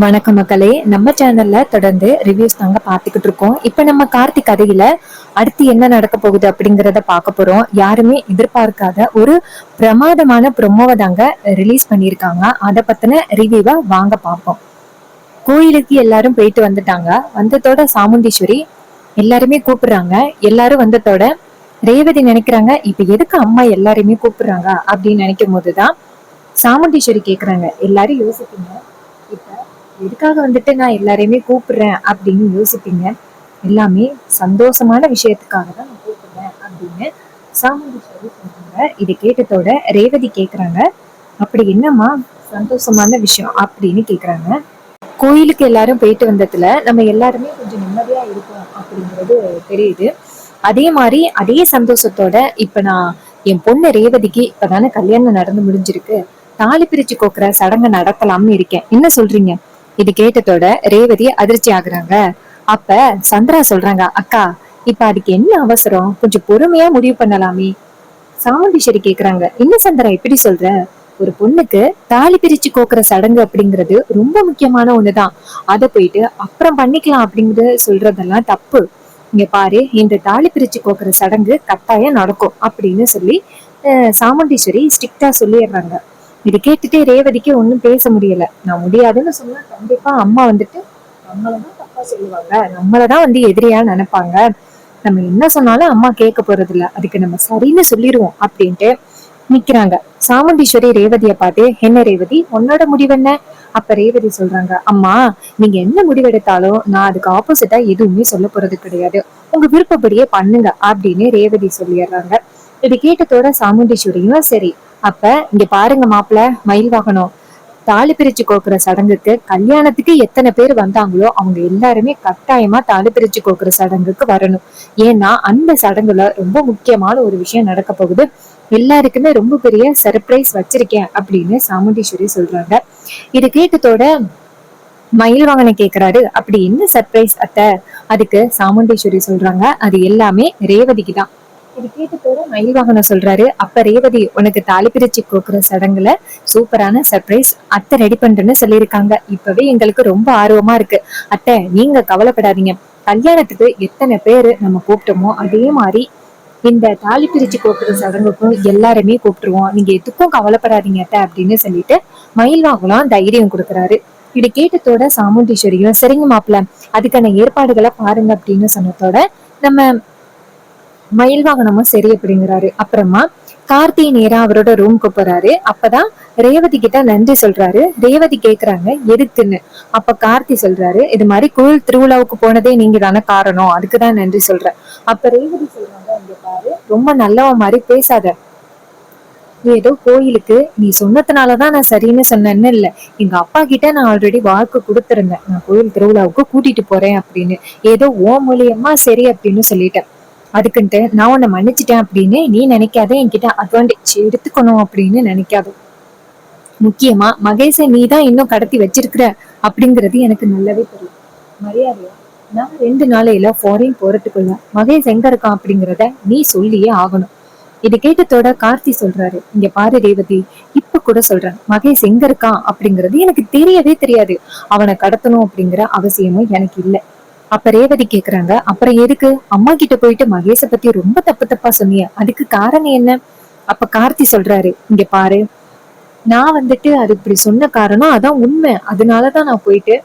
வணக்கம் மக்களே, நம்ம சேனல்ல தொடர்ந்து ரிவ்யூஸ் தாங்க பாத்துக்கிட்டு இருக்கோம். இப்ப நம்ம கார்த்திக் கதையில அடுத்து என்ன நடக்க போகுது அப்படிங்கறத பார்க்க போறோம். யாருமே எதிர்பார்க்காத ஒரு பிரமாதமான ப்ரொமோவை தாங்க ரிலீஸ் பண்ணியிருக்காங்க. அதை பத்தின ரிவ்யூவை வாங்க பார்ப்போம். கோயிலுக்கு எல்லாரும் போயிட்டு வந்துட்டாங்க. வந்ததோட சாமுண்டீஸ்வரி எல்லாருமே கூப்பிடுறாங்க. எல்லாரும் வந்ததோட ரேவதி நினைக்கிறாங்க, இப்ப எதுக்கு அம்மா எல்லாருமே கூப்பிடுறாங்க அப்படின்னு நினைக்கும் போதுதான் சாமுண்டீஸ்வரி கேக்குறாங்க, எல்லாரும் யோசிப்பீங்க, இப்ப எதுக்காக வந்துட்டு நான் எல்லாரையுமே கூப்பிடுறேன் அப்படின்னு யோசிப்பீங்க. எல்லாமே சந்தோஷமான விஷயத்துக்காக தான் நான் கூப்பிடுறேன் அப்படின்னு சாமுண்டீஸ்வரி சொல்றாங்க. இதை கேட்டதோட ரேவதி கேக்குறாங்க, அப்படி என்னம்மா சந்தோஷமான விஷயம் அப்படின்னு கேக்குறாங்க. கோயிலுக்கு எல்லாரும் போயிட்டு வந்ததுல நம்ம எல்லாருமே கொஞ்சம் நிம்மதியா இருக்கோம் அப்படிங்கிறது தெரியுது. அதே மாதிரி அதே சந்தோஷத்தோட இப்ப நான் என் பொண்ணு ரேவதிக்கு இப்பதானே கல்யாணம் நடந்து முடிஞ்சிருக்கு, தாலி பிரிச்சு கோக்குற சடங்கு நடத்தலாம்னு இருக்கேன், என்ன சொல்றீங்க? இது கேட்டதோட ரேவதி அதிர்ச்சி ஆகுறாங்க. அப்ப சந்திரா சொல்றாங்க, அக்கா இப்ப அதுக்கு என்ன அவசரம், கொஞ்சம் பொறுமையா முடிவு பண்ணலாமே. சாமுண்டீஸ்வரி கேக்குறாங்க, என்ன சந்திரா இப்படி சொல்ற? ஒரு பொண்ணுக்கு தாலி பிரிச்சு கோக்குற சடங்கு அப்படிங்கிறது ரொம்ப முக்கியமான ஒண்ணுதான். அதை போயிட்டு அப்புறம் பண்ணிக்கலாம் அப்படிங்கறது சொல்றதெல்லாம் தப்பு. இங்க பாரு, இந்த தாலி பிரிச்சு கோக்குற சடங்கு கட்டாயம் நடக்கும் அப்படின்னு சொல்லி சாமுண்டீஸ்வரி ஸ்ட்ரிக்டா சொல்லிடுறாங்க. இது கேட்டுட்டு ரேவதிக்கு ஒண்ணும் பேச முடியல. நான் முடியாதுன்னு சொன்னா கண்டிப்பா அம்மா வந்துட்டு நம்மளதான் தப்பா சொல்லுவாங்க, நம்மளதான் எதிரியா நினைப்பாங்க. நம்ம என்ன சொன்னாலும் அம்மா கேட்க போறது இல்ல, அதுக்கு நம்ம சரின்னு சொல்லிடுவோம் அப்படின்ட்டு நிக்கிறாங்க. சாமுண்டீஸ்வரி ரேவதிய பார்த்து, என்ன ரேவதி உன்னோட முடிவு என்ன? அப்ப ரேவதி சொல்றாங்க, அம்மா நீங்க என்ன முடிவெடுத்தாலும் நான் அதுக்கு ஆப்போசிட்டா எதுவுமே சொல்ல போறது கிடையாது, உங்க விருப்பப்படியே பண்ணுங்க அப்படின்னு ரேவதி சொல்லிடுறாங்க. இது கேட்டதோட சாமுண்டீஸ்வரியும் சரி, அப்ப இங்க பாருங்க மாப்பிள்ள, மயில் வாகனம், தாலி பிரிச்சு கோக்குற சடங்குக்கு கல்யாணத்துக்கு எத்தனை பேர் வந்தாங்களோ அவங்க எல்லாருமே கட்டாயமா தாலி பிரிச்சு கோக்குற சடங்குக்கு வரணும். ஏன்னா அந்த சடங்குல ரொம்ப முக்கியமான ஒரு விஷயம் நடக்க போகுது, எல்லாருக்குமே ரொம்ப பெரிய சர்ப்ரைஸ் வச்சிருக்கேன் அப்படின்னு சாமுண்டீஸ்வரி சொல்றாங்க. இது கேட்டதோட மயில் வாகனம் கேக்குறாரு, அப்படி என்ன சர்ப்ரைஸ் அத்தை? அதுக்கு சாமுண்டீஸ்வரி சொல்றாங்க, அது எல்லாமே ரேவதிக்கு தான். இது கேட்டதோட மயில் வாகனம் சொல்றாரு, அப்ப ரேவதி உனக்கு தாலி பிரிச்சு கோக்குற சடங்குல சூப்பரான சர்ப்ரைஸ் அத்தை ரெடி பண்றேன்னு சொல்லியிருக்காங்க. இப்பவே எங்களுக்கு ரொம்ப ஆர்வமா இருக்கு அத்தை, நீங்க கவலைப்படாதீங்க. கல்யாணத்துக்கு எத்தனை பேரு நம்ம கூப்பிட்டோமோ அதே மாதிரி இந்த தாலி பிரிச்சு கோக்குற சடங்குக்கும் எல்லாருமே கூப்பிட்டுருவோம், நீங்க எதுக்கும் கவலைப்படாதீங்க அத்தை அப்படின்னு சொல்லிட்டு மயில் வாகனம் தைரியம் கொடுக்குறாரு. இது கேட்டதோட சாமுண்டீஸ்வரியும் சரிங்க மாப்பிள்ள, அதுக்கான ஏற்பாடுகளை பாருங்க அப்படின்னு சொன்னதோட நம்ம மயில் வாகனமும் சரி அப்படிங்கிறாரு. அப்புறமா கார்த்தி நேரா அவரோட ரூம்க்கு போறாரு. அப்பதான் ரேவதி கிட்ட நன்றி சொல்றாரு. ரேவதி கேக்குறாங்க எதுக்குன்னு. அப்ப கார்த்தி சொல்றாரு, இது மாதிரி கோயில் திருவிழாவுக்கு போனதே நீங்க தானே காரணம், அதுக்குதான் நன்றி சொல்றேன். அப்ப ரேவதி சொல்றாங்க, இங்க பாரு ரொம்ப நல்லவ மாதிரி பேசாத, ஏதோ கோயிலுக்கு நீ சொன்னதுனாலதான் நான் சரின்னு சொன்னேன்னு இல்ல, எங்க அப்பா கிட்ட நான் ஆல்ரெடி வாக்கு கொடுத்திருந்தேன், நான் கோயில் திருவிழாவுக்கு கூட்டிட்டு போறேன் அப்படின்னு. ஏதோ ஓ மூலியமா சரி அப்படின்னு சொல்லிட்டேன், அதுக்குன்ட்டு நான் உன்னை மன்னிச்சிட்டேன் அப்படின்னு நீ நினைக்காத, என்கிட்ட அட்வான்டேஜ் எடுத்துக்கணும் அப்படின்னு நினைக்காத. முக்கியமா மகேஷை நீ தான் இன்னும் கடத்தி வச்சிருக்கிற அப்படிங்கிறது எனக்கு நல்லாவே தெரியும். மரியாதையா நான் 2 நாளையில ஃபாரின் போறதுக்குள்ள மகேஷ் எங்க இருக்கான் அப்படிங்கிறத நீ சொல்லியே ஆகணும். இது கேட்டதோட கார்த்தி சொல்றாரு, இங்க பாரு ரேவதி, இப்ப கூட சொல்றேன், மகேஷ் எங்க இருக்கான் அப்படிங்கிறது எனக்கு தெரியவே தெரியாது, அவனை கடத்தணும் அப்படிங்கிற அவசியமும் எனக்கு இல்லை. அப்ப ரேவதி கேக்குறாங்க, அப்புறம் எதுக்கு அம்மா கிட்ட போயிட்டு மகேஷ பத்தி ரொம்ப தப்பு தப்பா சொன்னிய, அதுக்கு காரணம் என்ன? அப்ப கார்த்தி சொல்றாரு, இங்க பாரு, நான் அது இப்படி சொன்ன காரணம் அதான் உண்மை, அதனாலதான் நான் போயிட்டு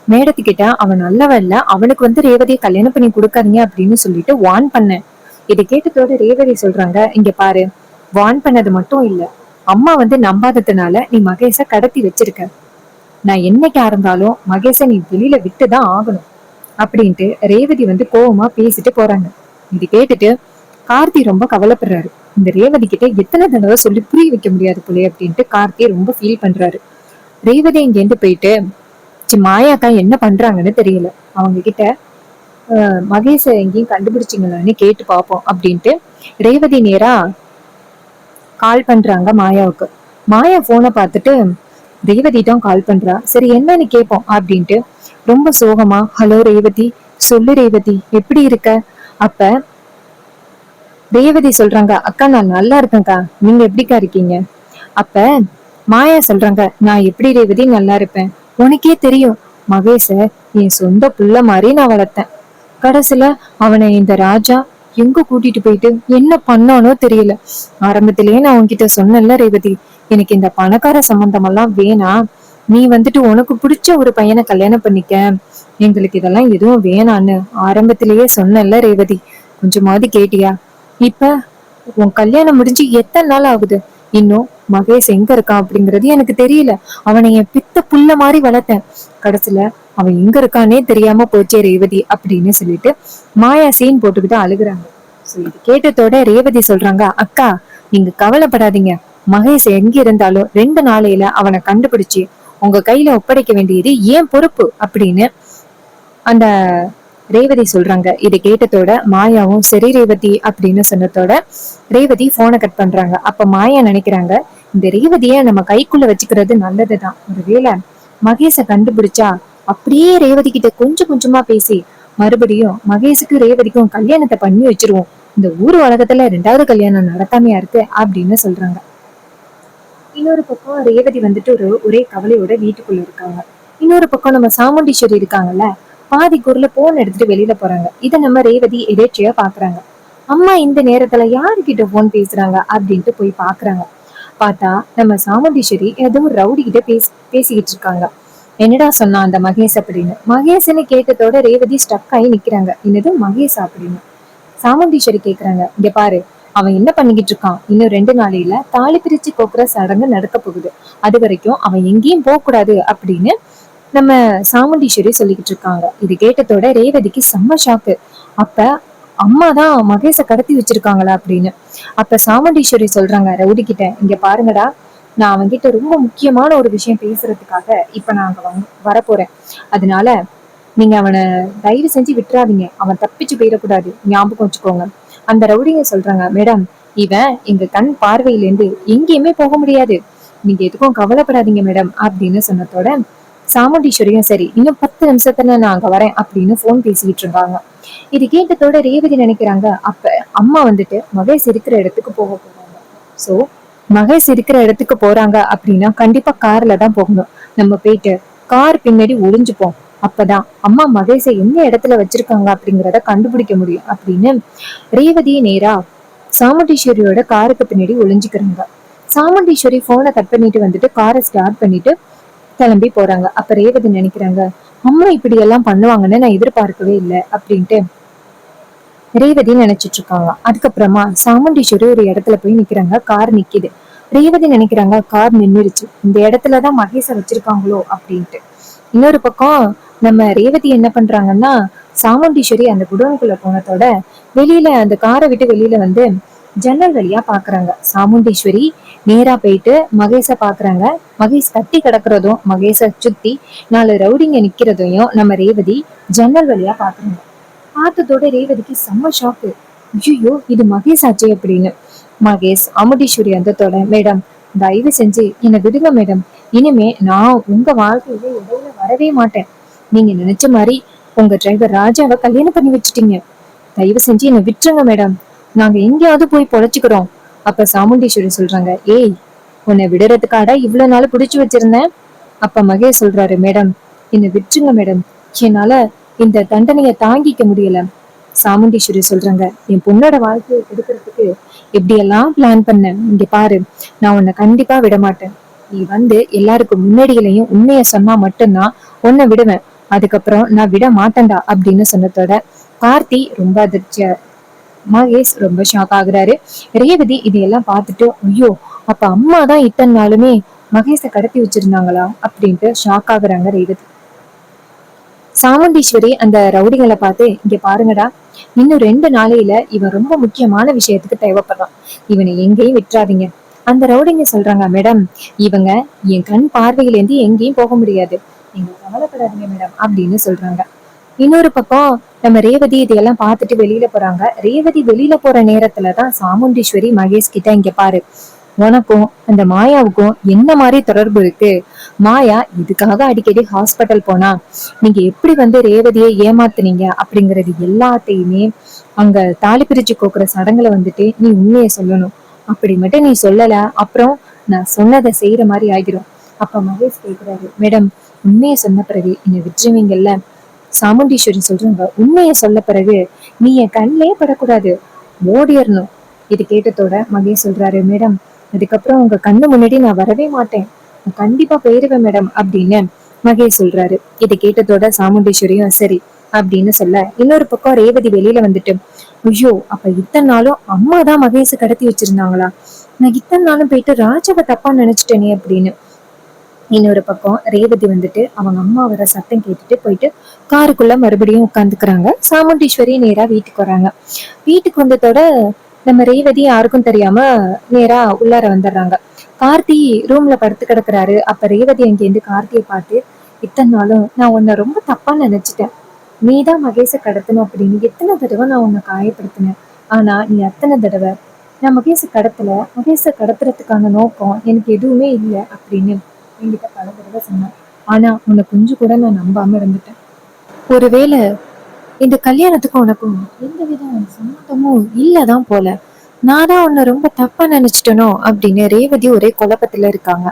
மேடத்துக்கிட்ட அவன் நல்லவன் இல்ல, அவனுக்கு ரேவதியை கல்யாணம் பண்ணி கொடுக்காதீங்க அப்படின்னு சொல்லிட்டு வார்ன் பண்ணேன். இதை கேட்டதோட ரேவதி சொல்றாங்க, இங்க பாரு, வார்ன் பண்ணது மட்டும் இல்ல, அம்மா நம்பாததுனால நீ மகேஷ கடத்தி வச்சிருக்க, நான் என்னைக்கா இருந்தாலும் மகேஷ நீ வெளியில விட்டுதான் ஆகணும் அப்படின்ட்டு ரேவதி கோவமா பேசிட்டு போறாங்க. இது கேட்டுட்டு கார்த்தி ரொம்ப கவலைப்படுறாரு. இந்த ரேவதி கிட்ட எத்தனை தடவை சொல்லி புரிய வைக்க முடியாது போலே அப்படின்ட்டு கார்த்தி ரொம்ப ஃபீல் பண்றாரு. ரேவதி இங்க இருந்து போயிட்டு மாயாக்கா என்ன பண்றாங்கன்னு தெரியல, அவங்க கிட்ட மகேஷ எங்கேயும் கண்டுபிடிச்சிங்களான்னு கேட்டு பாப்போம் அப்படின்ட்டு ரேவதி நேரா கால் பண்றாங்க மாயாவுக்கு. மாயா போனை பார்த்துட்டு ரேவதிட்டும் கால் பண்றா. சரி என்னன்னு கேட்போம் அப்படின்ட்டு ரொம்ப சோகமா, ஹலோ ரேவதி, சொல்லு ரேவதி எப்படி இருக்க? அப்ப ரேவதி சொல்றாங்க, அக்கா நான் நல்லா இருக்கேன்க்கா, நீங்க எப்படிக்கா இருக்கீங்க? அப்ப மாயா சொல்றாங்க, நான் எப்படி ரேவதி நல்லா இருப்பேன், உனக்கே தெரியும், மகேஷ என் சொந்த புள்ள மாதிரி நான் வளர்த்தேன். கடைசியில அவனை இந்த ராஜா எங்க கூட்டிட்டு போயிட்டு என்ன பண்ணானோ தெரியல. ஆரம்பத்திலேயே நான் உன்கிட்ட சொன்னேன்ல ரேவதி, எனக்கு இந்த பணக்கார சம்பந்தம் எல்லாம் வேணாம், நீ வந்துட்டு உனக்கு பிடிச்ச ஒரு பையனை கல்யாணம் பண்ணிக்க, எங்களுக்கு இதெல்லாம் எதுவும் வேணான்னு ஆரம்பத்திலேயே சொன்னேன்ல ரேவதி, கொஞ்சமாவது கேட்டியா? இப்ப உன் கல்யாணம் முடிஞ்சு எத்தனை நாள் ஆகுது? இன்னும் மகேஷ் எங்க இருக்கான் அப்படிங்கறது எனக்கு தெரியல. அவனை என் பித்த புள்ள மாதிரி வளர்த்தேன். கடைசியில அவன் எங்க இருக்கானே தெரியாம போச்சே ரேவதி அப்படின்னு சொல்லிட்டு மாயா சீன் போட்டுக்கிட்டு அழுகுறாங்க. சோ இது கேட்டதோட ரேவதி சொல்றாங்க, அக்கா நீங்க கவலைப்படாதீங்க, மகேஷ் எங்க இருந்தாலும் 2 நாளையில அவனை கண்டுபிடிச்சு உங்க கையில ஒப்படைக்க வேண்டியது ஏன் பொறுப்பு அப்படின்னு அந்த ரேவதி சொல்றாங்க. இதை கேட்டதோட மாயாவும் சரி ரேவதி அப்படின்னு சொன்னதோட ரேவதி போனை கட் பண்றாங்க. அப்ப மாயா நினைக்கிறாங்க, இந்த ரேவதிய நம்ம கைக்குள்ள வச்சுக்கிறது நல்லதுதான். ஒருவேளை மகேஷ கண்டுபிடிச்சா அப்படியே ரேவதி கிட்ட கொஞ்சம் கொஞ்சமா பேசி மறுபடியும் மகேஷுக்கு ரேவதிக்கும் கல்யாணத்தை பண்ணி வச்சிருவோம். இந்த ஊர் உலகத்துல 2வது கல்யாணம் நடக்காமையா இருக்கு அப்படின்னு சொல்றாங்க. இன்னொரு பக்கம் ரேவதி வந்துட்டு ஒரே கவலையோட வீட்டுக்குள்ள இருக்காங்க. இன்னொரு பக்கம் நம்ம சாமுண்டீஸ்வரி இருக்காங்கல்ல, பாதி குரல போன் எடுத்துட்டு வெளியில போறாங்க. இத நம்ம ரேவதி எதேச்சியா பாக்குறாங்க. அம்மா இந்த நேரத்துல யாருகிட்ட போன் பேசுறாங்க அப்படின்ட்டு போய் பாக்குறாங்க. பார்த்தா நம்ம சாமுண்டீஸ்வரி ஏதோ ஒரு ரவுடி கிட்ட பேசிக்கிட்டு இருக்காங்க. என்னடா சொன்னா அந்த மகேஷ் அப்படின்னு மகேஷ்ன்னு கேட்டதோட ரேவதி ஸ்டக் ஆகி நிக்கிறாங்க. என்னது மகேஷ் அப்படின்னு சாமுண்டீஸ்வரி கேக்குறாங்க. இங்க பாரு, அவன் என்ன பண்ணிக்கிட்டு இருக்கான், இன்னும் 2 நாளையில தாலி பிரிச்சு கோக்குற சடங்கு நடக்க போகுது, அது வரைக்கும் அவன் எங்கேயும் போக கூடாது அப்படின்னு நம்ம சாமுண்டீஸ்வரி சொல்லிக்கிட்டு இருக்காங்க. இது கேட்டதோட ரேவதிக்கு செம்ம ஷாக்கு. அப்ப அம்மாதான் மகேஷ கடத்தி வச்சிருக்காங்களா அப்படின்னு. அப்ப சாமுண்டீஸ்வரி சொல்றாங்க ரவுடி கிட்ட, இங்க பாருங்கடா, நான் அவன்கிட்ட ரொம்ப முக்கியமான ஒரு விஷயம் பேசுறதுக்காக இப்ப நான் அங்க வரப்போறேன். அதனால நீங்க அவனை தயவு செஞ்சு விட்டுறாதீங்க, அவன் தப்பிச்சு போயிடக்கூடாது, ஞாபகம் வச்சுக்கோங்க. அந்த ரவுடிங்க சொல்றாங்க, மேடம் இவன் எங்க கண் பார்வையிலேருந்து எங்கேயுமே போக முடியாது, நீங்க எதுக்கும் கவலைப்படாதீங்க மேடம் அப்படின்னு சொன்னதோட சாமுண்டீஸ்வரியும் சரி இன்னும் 10 நிமிஷத்துல நான் அங்க வரேன் அப்படின்னு போன் பேசிக்கிட்டு இருக்காங்க. இது கேட்டதோட ரேவதி நினைக்கிறாங்க, அப்ப அம்மா வந்துட்டு மகேஷ் இருக்கிற இடத்துக்கு போக போறாங்க. சோ மகேஷ் இருக்கிற இடத்துக்கு போறாங்க அப்படின்னா கண்டிப்பா கார்ல தான் போகணும். நம்ம போயிட்டு கார் பின்னாடி ஒளிஞ்சுப்போம், அப்பதான் அம்மா மகேஷை எந்த இடத்துல வச்சிருக்காங்க அப்படிங்கிறத கண்டுபிடிக்க முடியும் அப்படின்னு ரேவதி நேரா சாமுண்டீஸ்வரியோட காருக்கு பின்னாடி ஒளிஞ்சுக்கிறாங்க. சாமுண்டீஸ்வரி போனை கட் பண்ணிட்டு வந்துட்டு காரை ஸ்டார்ட் பண்ணிட்டு கிளம்பி போறாங்க. அப்ப ரேவதி நினைக்கிறாங்க, அம்மா இப்படி எல்லாம் பண்ணுவாங்கன்னு நான் எதிர்பார்க்கவே இல்லை அப்படின்ட்டு ரேவதி நினைச்சிட்டு இருக்காங்க. அதுக்கப்புறமா சாமுண்டீஸ்வரி ஒரு இடத்துல போய் நிக்கிறாங்க. கார் நிக்குது. ரேவதி நினைக்கிறாங்க, கார் நின்னுருச்சு, இந்த இடத்துலதான் மகேஷ வச்சிருக்காங்களோ அப்படின்ட்டு. இன்னொரு பக்கம் நம்ம ரேவதி என்ன பண்றாங்கன்னா, சாமுண்டீஸ்வரி அந்த குடோனுக்குள்ள போனதோட வெளியில அந்த காரை விட்டு வெளியில வந்து ஜன்னல் வழியா பாக்குறாங்க. சாமுண்டீஸ்வரி நேரா போயிட்டு மகேஷ பாக்குறாங்க. மகேஷ் கட்டி கிடக்குறதும் மகேஷ சுத்தி 4 ரவுடிங்க நிக்கிறதையும் நம்ம ரேவதி ஜன்னல் வழியா பாக்குறாங்க. பார்த்ததோட ரேவதிக்கு செம்ம ஷாக்கு. ஐயோ இது மகேஷ் ஆச்சே அப்படின்னு. மகேஷ் அமுடீஸ்வரி அந்தத்தோட, மேடம் தயவு செஞ்சு என்னை விடுங்க மேடம், இனிமே நான் உங்க வாழ்க்கையில இடையில வரவே மாட்டேன், நீங்க நினைச்ச மாதிரி உங்க டிரைவர் ராஜாவை கல்யாணம் பண்ணி வச்சுட்டீங்க, தயவு செஞ்சு என்னை விட்டுருங்க மேடம், நாங்க எங்கேயாவது போய் பொழைச்சுக்கிறோம். அப்ப சாமுண்டீஸ்வரி சொல்றாங்க, ஏய் உன்னை விடுறதுக்காட இவ்வளவு நாள் பிடிச்சு வச்சிருந்தேன். அப்ப மகேஷ் சொல்றாரு, மேடம் என்னை விட்டுருங்க மேடம், என்னால இந்த தண்டனைய தாங்கிக்க முடியல. சாமுண்டீஸ்வரி சொல்றாங்க, என் பொண்ணோட வாழ்க்கையை எடுக்கிறதுக்கு எப்படி எல்லாம் பிளான் பண்ண, இங்க பாரு, நான் உன்னை கண்டிப்பா விட மாட்டேன், நீ வந்து எல்லாருக்கும் முன்னாடியிலையும் உண்மைய சொன்னா மட்டும்தான் உன்னை விடுவேன், அதுக்கப்புறம் நான் விட மாட்டேன்டா அப்படின்னு சொன்னதோட கார்த்தி ரொம்ப அதிர்ச்சியா, மகேஷ் ரொம்ப ஷாக் ஆகுறாரு. ரேவதி இதையெல்லாம் பார்த்துட்டு, ஐயோ அப்ப அம்மாதான் இத்தனை நாளுமே மகேஷை கடத்தி வச்சிருந்தாங்களா அப்படின்ட்டு ஷாக் ஆகுறாங்க ரேவதி. சாமுண்டீஸ்வரி அந்த ரவுடிகளை பார்த்து, இங்க பாருங்கடா, இன்னும் 2 நாளையில இவன் ரொம்ப முக்கியமான விஷயத்துக்கு தேவைப்படுறான், இவனை எங்கேயும் விட்டுறாதீங்க. அந்த ரவுடிங்க சொல்றாங்க, மேடம் இவங்க என் கண் பார்வையில இருந்து எங்கேயும் போக முடியாது, நீங்க கவலைப்படாதீங்க மேடம் அப்படின்னு சொல்றாங்க. இன்னொரு பக்கம் நம்ம ரேவதி இதையெல்லாம் பார்த்துட்டு வெளியில போறாங்க. ரேவதி வெளியில போற நேரத்துலதான் சாமுண்டீஸ்வரி மகேஷ் கிட்ட, இங்க பாரு, உனக்கும் அந்த மாயாவுக்கும் என்ன மாதிரி தொடர்பு இருக்கு, மாயா இதுக்காக அடிக்கடி ஹாஸ்பிட்டல் போனா, நீங்க எப்படி வந்து ரேவதியை ஏமாத்துனீங்க அப்படிங்கறது எல்லாத்தையுமே அங்க தாலி பிரிச்சு கோக்குற சடங்குல வந்துட்டு நீ உண்மையை சொல்லணும், அப்படி மட்டும் நீ சொல்லல அப்புறம் நான் சொன்னதை செய்யற மாதிரி ஆகிரும். அப்ப மகேஷ் கேக்குறாரு, மேடம் உண்மையை சொன்ன பிறகு என்னை விட்டுருவீங்கல்ல? சாமுண்டீஸ்வரி சொல்றாங்க, உண்மையை சொல்ல பிறகு நீ என் கண்ணிலே படக்கூடாது, ஓடிடணும். இது கேட்டதோட மகேஷ் சொல்றாரு, மேடம் அதுக்கப்புறம் உங்க கண்ணு முன்னாடி நான் வரவே மாட்டேன், நான் கண்டிப்பா போயிருவேன் மேடம் அப்படின்னு மகேஷ் சொல்றாரு. இதை கேட்டதோட சாமுண்டீஸ்வரியும் சரி அப்படின்னு சொல்ல, இன்னொரு பக்கம் ரேவதி வெளியில வந்துட்டு, ஐயோ அப்ப இத்தனை நாளும் அம்மா தான் மகேஷ் கடத்தி வச்சிருந்தாங்களா, நான் இத்தனை நாளும் போயிட்டு ராஜாவை தப்பா நினைச்சிட்டேனே அப்படின்னு. இன்னொரு பக்கம் ரேவதி வந்துட்டு அவங்க அம்மா வர சத்தம் கேட்டுட்டு போயிட்டு காருக்குள்ள மறுபடியும் உட்காந்துக்கிறாங்க. சாமுண்டீஸ்வரி நேரா வீட்டுக்கு வராங்க. வீட்டுக்கு வந்ததோட நம்ம ரேவதி யாருக்கும் தெரியாம நேரா உள்ளார வந்துடுறாங்க. கார்த்தி ரூம்ல படுத்து கிடக்குறாரு. அப்ப ரேவதி அங்கேருந்து கார்த்தியை பார்த்து, இத்தனை நாளும் நான் உன்னை ரொம்ப தப்பா நினைச்சிட்டேன், நீதான் மகேஷ கடத்தணும் அப்படின்னு எத்தனை தடவை நான் உன்னை காயப்படுத்தினேன். ஆனா நீ அத்தனை தடவை நான் மகேஷ கடத்தல, மகேஷ கடத்துறதுக்கான நோக்கம் எனக்கு எதுவுமே இல்லை அப்படின்னு என்கிட்ட பல தடவை சொன்னேன். ஆனா உன்னை கொஞ்சம் கூட நான் நம்பாம இருந்துட்டேன். ஒருவேளை இந்த கல்யாணத்துக்கும் உனக்கும் எந்த வித சம்மந்தமும் இல்லதான் போல, நான் தான் உன்னை ரொம்ப தப்பா நினைச்சிட்டனோ அப்படின்னு ரேவதி ஒரே குழப்பத்துல இருக்காங்க.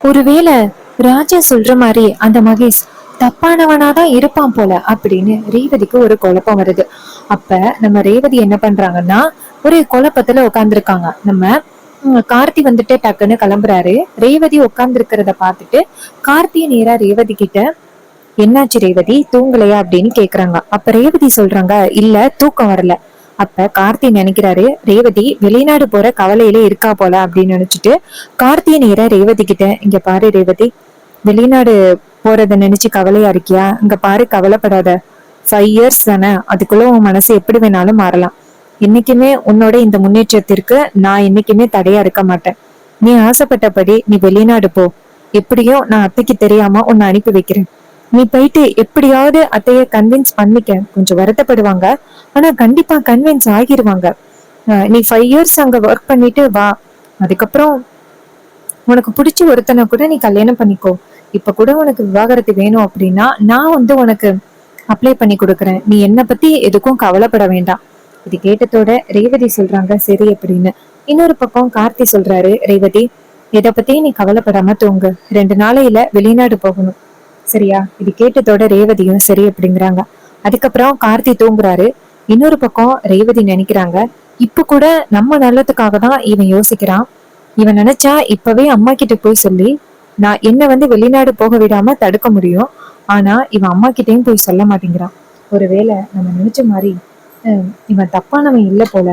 ஒருவேளை ராஜா சொல்ற மாதிரி அந்த மகேஷ் தப்பானவனாதான் இருப்பான் போல அப்படின்னு ரேவதிக்கு ஒரு குழப்பம் வருது. அப்ப நம்ம ரேவதி என்ன பண்றாங்கன்னா, ஒரு குழப்பத்துல உட்காந்துருக்காங்க. நம்ம கார்த்தி வந்துட்டு டக்குன்னு கிளம்புறாரு. ரேவதி உட்கார்ந்து இருக்கிறத பார்த்துட்டு கார்த்திய நேரா ரேவதி கிட்ட, என்னாச்சு ரேவதி, தூங்கலையா அப்படின்னு கேக்குறாங்க. அப்ப ரேவதி சொல்றாங்க, இல்ல தூக்கம் வரல. அப்ப கார்த்தி நினைக்கிறாரு, ரேவதி வெளிநாடு போற கவலையில இருக்கா போல அப்படின்னு நினைச்சிட்டு கார்த்திய நேரா ரேவதி கிட்ட, இங்க பாரு ரேவதி, வெளிநாடு போறத நினைச்சு கவலையா இருக்கியா, இங்க பாரு கவலைப்படாத, 5 இயர்ஸ் தானே, அதுக்குள்ள உன் மனசு எப்படி வேணாலும் மாறலாம். என்னைக்குமே உன்னோட இந்த முன்னேற்றத்திற்கு நான் என்னைக்குமே தடையா இருக்க மாட்டேன். நீ ஆசைப்பட்டபடி நீ வெளிநாடு போ, எப்படியோ நான் அத்தைக்கு தெரியாம உன்னை அனுப்பி வைக்கிறேன். நீ போயிட்டு எப்படியாவது அத்தைய கன்வின்ஸ் பண்ணிக்க, கொஞ்சம் வருத்தப்படுவாங்க, ஆனா கண்டிப்பா கன்வின்ஸ் ஆகிருவாங்க. நீ 5 இயர்ஸ் அங்க ஒர்க் பண்ணிட்டு வா, அதுக்கப்புறம் உனக்கு பிடிச்ச ஒருத்தனை கூட நீ கல்யாணம் பண்ணிக்கோ. இப்ப கூட உனக்கு விவாகரத்து வேணும் அப்படின்னா நான் உனக்கு அப்ளை பண்ணி கொடுக்குறேன், நீ என்னை பத்தி எதுக்கும் கவலைப்பட வேண்டாம். இது கேட்டதோட ரேவதி சொல்றாங்க சரி அப்படின்னு. இன்னொரு பக்கம் கார்த்தி சொல்றாரு, ரேவதி இதை பத்தி நீ கவலைப்படாம தூங்கு, 2 நாளையில வெளிநாடு போகணும், சரியா? இது கேட்டதோட ரேவதியும் சரி அப்படிங்கிறாங்க. அதுக்கப்புறம் கார்த்தி தூங்குறாரு. இன்னொரு பக்கம் ரேவதி நினைக்கிறாங்க, இப்ப கூட நம்ம நல்லதுக்காக தான் இவன் யோசிக்கிறான், இவன் நினைச்சா இப்பவே அம்மா கிட்ட போய் சொல்லி நான் என்ன வெளிநாடு போக விடாம தடுக்க முடியும். ஆனா இவன் அம்மா கிட்டயும் போய் சொல்ல மாட்டேங்கிறான். ஒருவேளை நம்ம நினைச்ச மாதிரி இவன் தப்பானவன் இல்ல போல.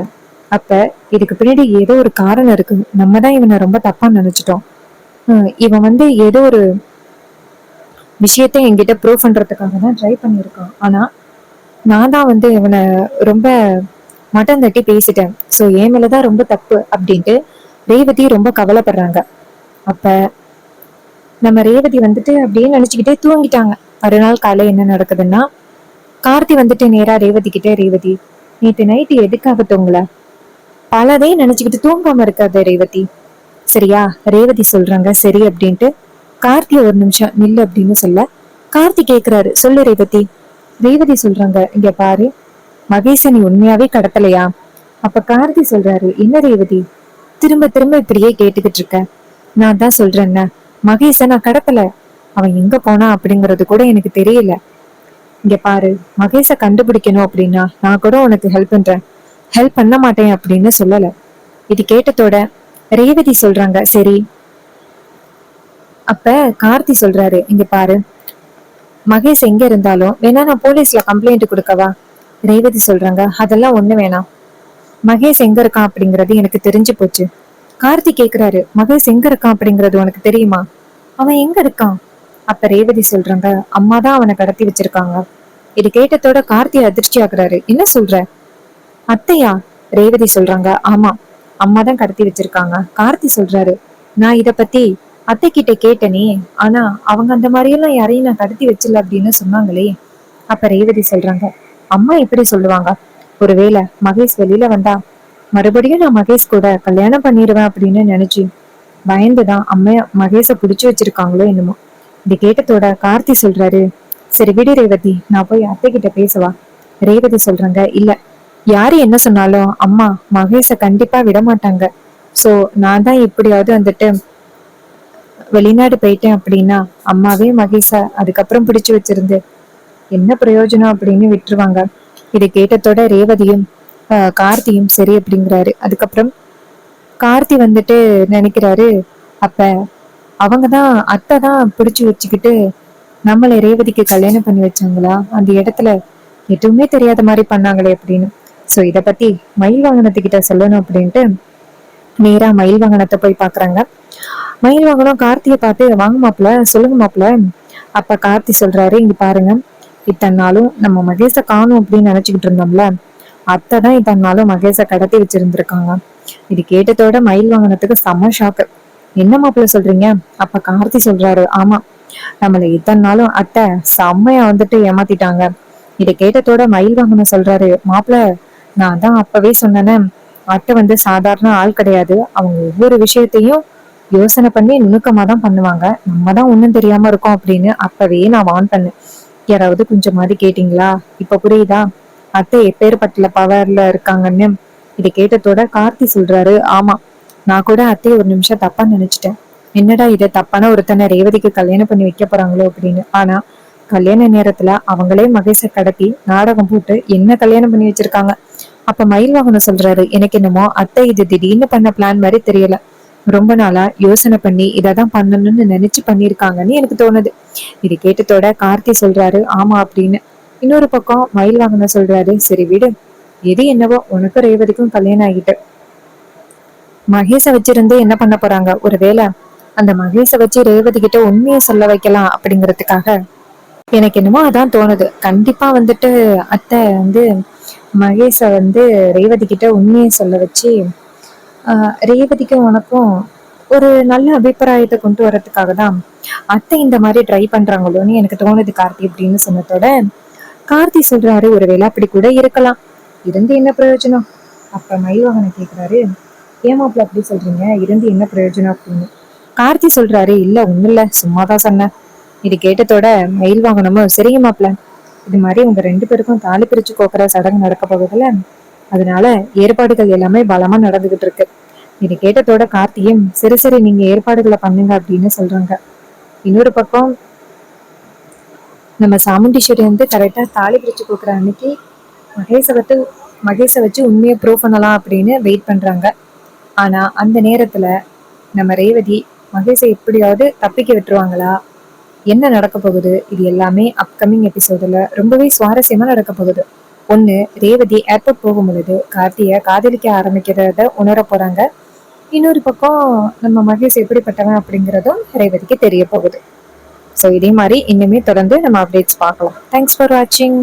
அப்ப இதுக்கு பின்னாடி ஏதோ ஒரு காரணம் இருக்கு, நம்ம தான் இவனை ரொம்ப தப்பா நினைச்சிட்டோம். இவன் ஏதோ ஒரு விஷயத்த என்கிட்ட ப்ரூவ் பண்றதுக்காக தான் ட்ரை பண்ணியிருக்கான். ஆனா நான் தான் இவனை ரொம்ப மட்டம் தட்டி பேசிட்டேன், சோ என் மேலதான் ரொம்ப தப்பு அப்படின்ட்டு ரேவதி ரொம்ப கவலைப்படுறாங்க. அப்ப நம்ம ரேவதி அப்படியே நினைச்சுக்கிட்டே தூங்கிட்டாங்க. மறுநாள் காலை என்ன நடக்குதுன்னா, கார்த்தி நேரா ரேவதி கிட்டே, ரேவதி நேத்து நைட்டு எதுக்காக தூங்கல, பலதே நினைச்சுக்கிட்டு தூங்காம இருக்காது ரேவதி, சரியா? ரேவதி சொல்றாங்க சரி அப்படின்ட்டு. கார்த்திய ஒரு நிமிஷம் நில்லு அப்படின்னு சொல்ல கார்த்தி கேக்குறாரு, சொல்லு ரேவதி. ரேவதி சொல்றாங்க, இங்க பாரு, மகேஷ நீ உண்மையாவே கடத்தலையா? அப்ப கார்த்தி சொல்றாரு, என்ன ரேவதி திரும்ப திரும்ப இப்படியே கேட்டுக்கிட்டு இருக்க, நான் தான் சொல்றேன்ன மகேஷ நான் கடத்தல, அவன் எங்க போனா அப்படிங்கறது கூட எனக்கு தெரியல. இங்க பாரு, மகேஷ கண்டுபிடிக்கணும் அப்படின்னா நான் கூட உனக்கு ஹெல்ப் பண்றேன், ஹெல்ப் பண்ண மாட்டேன் அப்படின்னு சொல்லல. இது கேட்டதோட ரேவதி சொல்றாங்க சரி. அப்ப கார்த்தி சொல்றாரு, இங்க பாரு, மகேஷ் எங்க இருந்தாலும் வேணா நான் போலீஸ்ல கம்ப்ளைண்ட் கொடுக்கவா? ரேவதி சொல்றாங்க, அதெல்லாம் ஒண்ணு வேணாம், மகேஷ் எங்க இருக்கான் அப்படிங்கறது எனக்கு தெரிஞ்சு போச்சு. கார்த்தி கேக்குறாரு, மகேஷ் எங்க இருக்கான் அப்படிங்கறது உனக்கு தெரியுமா? அவன் எங்க இருக்கான்? அப்ப ரேவதி சொல்றாங்க, அம்மா தான் அவனை கடத்தி வச்சிருக்காங்க. இது கேட்டதோட கார்த்தி அதிர்ச்சி ஆகுறாரு, என்ன சொல்ற? அத்தையா? ரேவதி சொல்றாங்க, ஆமா, அம்மா தான் கடத்தி வச்சிருக்காங்க. கார்த்தி சொல்றாரு, நான் இத பத்தி அத்தை கிட்ட கேட்டனே, ஆனா அவங்க அந்த மாதிரி எல்லாம் யாரையும் நான் கடத்தி வச்சல அப்படின்னு சொன்னாங்களே. அப்ப ரேவதி சொல்றாங்க, அம்மா எப்படி சொல்லுவாங்க, ஒருவேளை மகேஷ் வெளியில வந்தா மறுபடியும் நான் மகேஷ் கூட கல்யாணம் பண்ணிடுவேன் அப்படின்னு நினைச்சு பயந்துதான் அம்மா மகேஷ புடிச்சு வச்சிருக்காங்களோ என்னமோ. இது கேட்டதோட கார்த்தி சொல்றாரு, சரி விடு ரேவதி, நான் போய் அத்தை கிட்ட பேசவா? ரேவதி சொல்றாங்க, இல்ல, யாரு என்ன சொன்னாலும் அம்மா மகேஷ கண்டிப்பா விட மாட்டாங்க. சோ நான் தான் எப்படியாவது வெளிநாடு போயிட்டேன் அப்படின்னா அம்மாவே மகேஷா அதுக்கப்புறம் பிடிச்சு வச்சிருந்து என்ன பிரயோஜனம் அப்படின்னு விட்டுருவாங்க. இதை கேட்டதோட ரேவதியும் கார்த்தியும் சரி அப்படிங்கிறாரு. அதுக்கப்புறம் கார்த்தி வந்துட்டு நினைக்கிறாரு, அப்ப அவங்கதான் அத்தை தான் பிடிச்சு வச்சுக்கிட்டு நம்மளை ரேவதிக்கு கல்யாணம் பண்ணி வச்சாங்களா, அந்த இடத்துல எதுவுமே தெரியாத மாதிரி பண்ணாங்களே அப்படின்னு. சோ இத பத்தி மயில் வாகனத்துக்கிட்ட சொல்லணும் அப்படின்ட்டு நேரா மயில் வாகனத்தை போய் பாக்குறாங்க. மயில் வாகனம் கார்த்தியை பார்த்து, வாங்க மாப்பிள்ள, சொல்லுங்க மாப்பிள்ள. அப்ப கார்த்தி சொல்றாரு, இங்க பாருங்க, இத்தனை நாளும் நம்ம மகேஷ காணும் அப்படின்னு நினைச்சுக்கிட்டு இருந்தோம்ல, அத்தை தான் இத்தனை நாளும் மகேஷ கடத்தி வச்சிருந்திருக்காங்க. இது கேட்டதோட மயில் வாகனத்துக்கு செம ஷாக்கு. என்ன மாப்பிள்ள சொல்றீங்க? அப்ப கார்த்தி சொல்றாரு, ஆமா, நம்மள இத்தனை நாளும் அத்தை செம்மையா வந்துட்டு ஏமாத்திட்டாங்க. இதை கேட்டதோட மயில் வாகனம் சொல்றாரு, மாப்பிள்ள, நான் தான் அப்பவே சொன்னேன்னு, அத்தை வந்து சாதாரண ஆள் கிடையாது. அவங்க ஒவ்வொரு விஷயத்தையும் யோசனை பண்ணி நுணுக்கமா தான் பண்ணுவாங்க. நம்ம தான் ஒண்ணும் தெரியாம இருக்கோம் அப்படின்னு அப்பவே நான் வார்ன் பண்ணேன். யாராவது கொஞ்சம் மாதிரி கேட்டீங்களா? இப்ப புரியுதா அத்தை எப்பேற்பட்ட பவர்ல இருக்காங்கன்னு. இதை கேட்டதோட கார்த்தி சொல்றாரு, ஆமா, நான் கூட அத்தையை ஒரு நிமிஷம் தப்பா நினைச்சிட்டேன். என்னடா இதை தப்பான ஒருத்தனை ரேவதிக்கு கல்யாணம் பண்ணி வைக்க போறாங்களோ அப்படின்னு. ஆனா கல்யாண நேரத்துல அவங்களே மகேஷை கடத்தி நாடகம் போட்டு என்ன கல்யாணம் பண்ணி வச்சிருக்காங்க. அப்ப மயில் வாகனம் சொல்றாரு, எனக்கு என்னமோ அத்தை இது திடீர்னு பண்ண பிளான் மாதிரி தெரியல. ரொம்ப நாளா யோசனை பண்ணி இததான் பண்ணணும்னு நினைச்சு பண்ணிருக்காங்கன்னு எனக்கு தோணுது. இது கேட்டதோட கார்த்தி சொல்றாரு, ஆமா அப்படின்னு. இன்னொரு பக்கம் மயில் வாகனம் சொல்றாரு, சரி விடு, எது என்னவோ உனக்கும் ரேவதிக்கும் கல்யாணம் ஆகிட்டு மகேஷ வச்சிருந்து என்ன பண்ண போறாங்க? ஒருவேளை அந்த மகேஷ வச்சு ரேவதி கிட்ட உண்மையை சொல்ல வைக்கலாம் அப்படிங்கறதுக்காக எனக்கு என்னமோ அதான் தோணுது. கண்டிப்பா வந்துட்டு அத்தை வந்து மகேஷ வந்து ரேவதி கிட்ட உண்மையை சொல்ல வச்சு ரேவதிக்கும் உனக்கும் ஒரு நல்ல அபிப்பிராயத்தை கொண்டு வர்றதுக்காக தான் அத்தை இந்த மாதிரி ட்ரை பண்றாங்களோன்னு எனக்கு தோணுது கார்த்தி அப்படின்னு சொன்னதோட கார்த்தி சொல்றாரு, ஒருவேளை அப்படி கூட இருக்கலாம், இருந்து என்ன பிரயோஜனம். அப்ப மயில்வாகனை கேக்குறாரு, ஏமாப்ல அப்படி சொல்றீங்க, இருந்து என்ன பிரயோஜனம் அப்படின்னு. கார்த்தி சொல்றாரு, இல்ல ஒண்ணு இல்ல, சும்மாதான் சொன்னேன். இது கேட்டதோட மயில் வாகனமும், சரிங்க மாப்ள, இது மாதிரி உங்க ரெண்டு பேருக்கும் தாலி பிரிச்சு கோக்குற சடங்கு நடக்க போகுதுல, அதனால ஏற்பாடுகள் எல்லாமே பலமா நடந்துகிட்டு இருக்கு. இது கேட்டதோட கார்த்தியும், சரி சரி நீங்க ஏற்பாடுகளை பண்ணுங்க அப்படின்னு சொல்றாங்க. இன்னொரு பக்கம் நம்ம சாமுண்டீஸ்வரி வந்து கரெக்டா தாலி பிரிச்சு கொடுக்குற அன்னைக்கு மகேஷை வச்சு உண்மையை ப்ரூவ் பண்ணலாம் அப்படின்னு வெயிட் பண்றாங்க. ஆனா அந்த நேரத்துல நம்ம ரேவதி மகேஷை எப்படியாவது தப்பிக்க விட்டுருவாங்களா, என்ன நடக்க போகுது, இது எல்லாமே அப்கமிங் எபிசோடுல ரொம்பவே சுவாரஸ்யமா நடக்க போகுது. ஒண்ணு, ரேவதி ஏர்போர்ட் போகும் பொழுது கார்த்திய காதலிக்க ஆரம்பிக்கிறத உணர போறாங்க. இன்னொரு பக்கம் நம்ம மகேஷ் எப்படிப்பட்டவன் அப்படிங்கிறதும் ரேவதிக்கு தெரிய போகுது. ஸோ இதே மாதிரி இன்னுமே தொடர்ந்து நம்ம அப்டேட்ஸ் பார்க்கலாம். தேங்க்ஸ் ஃபார் வாட்சிங்.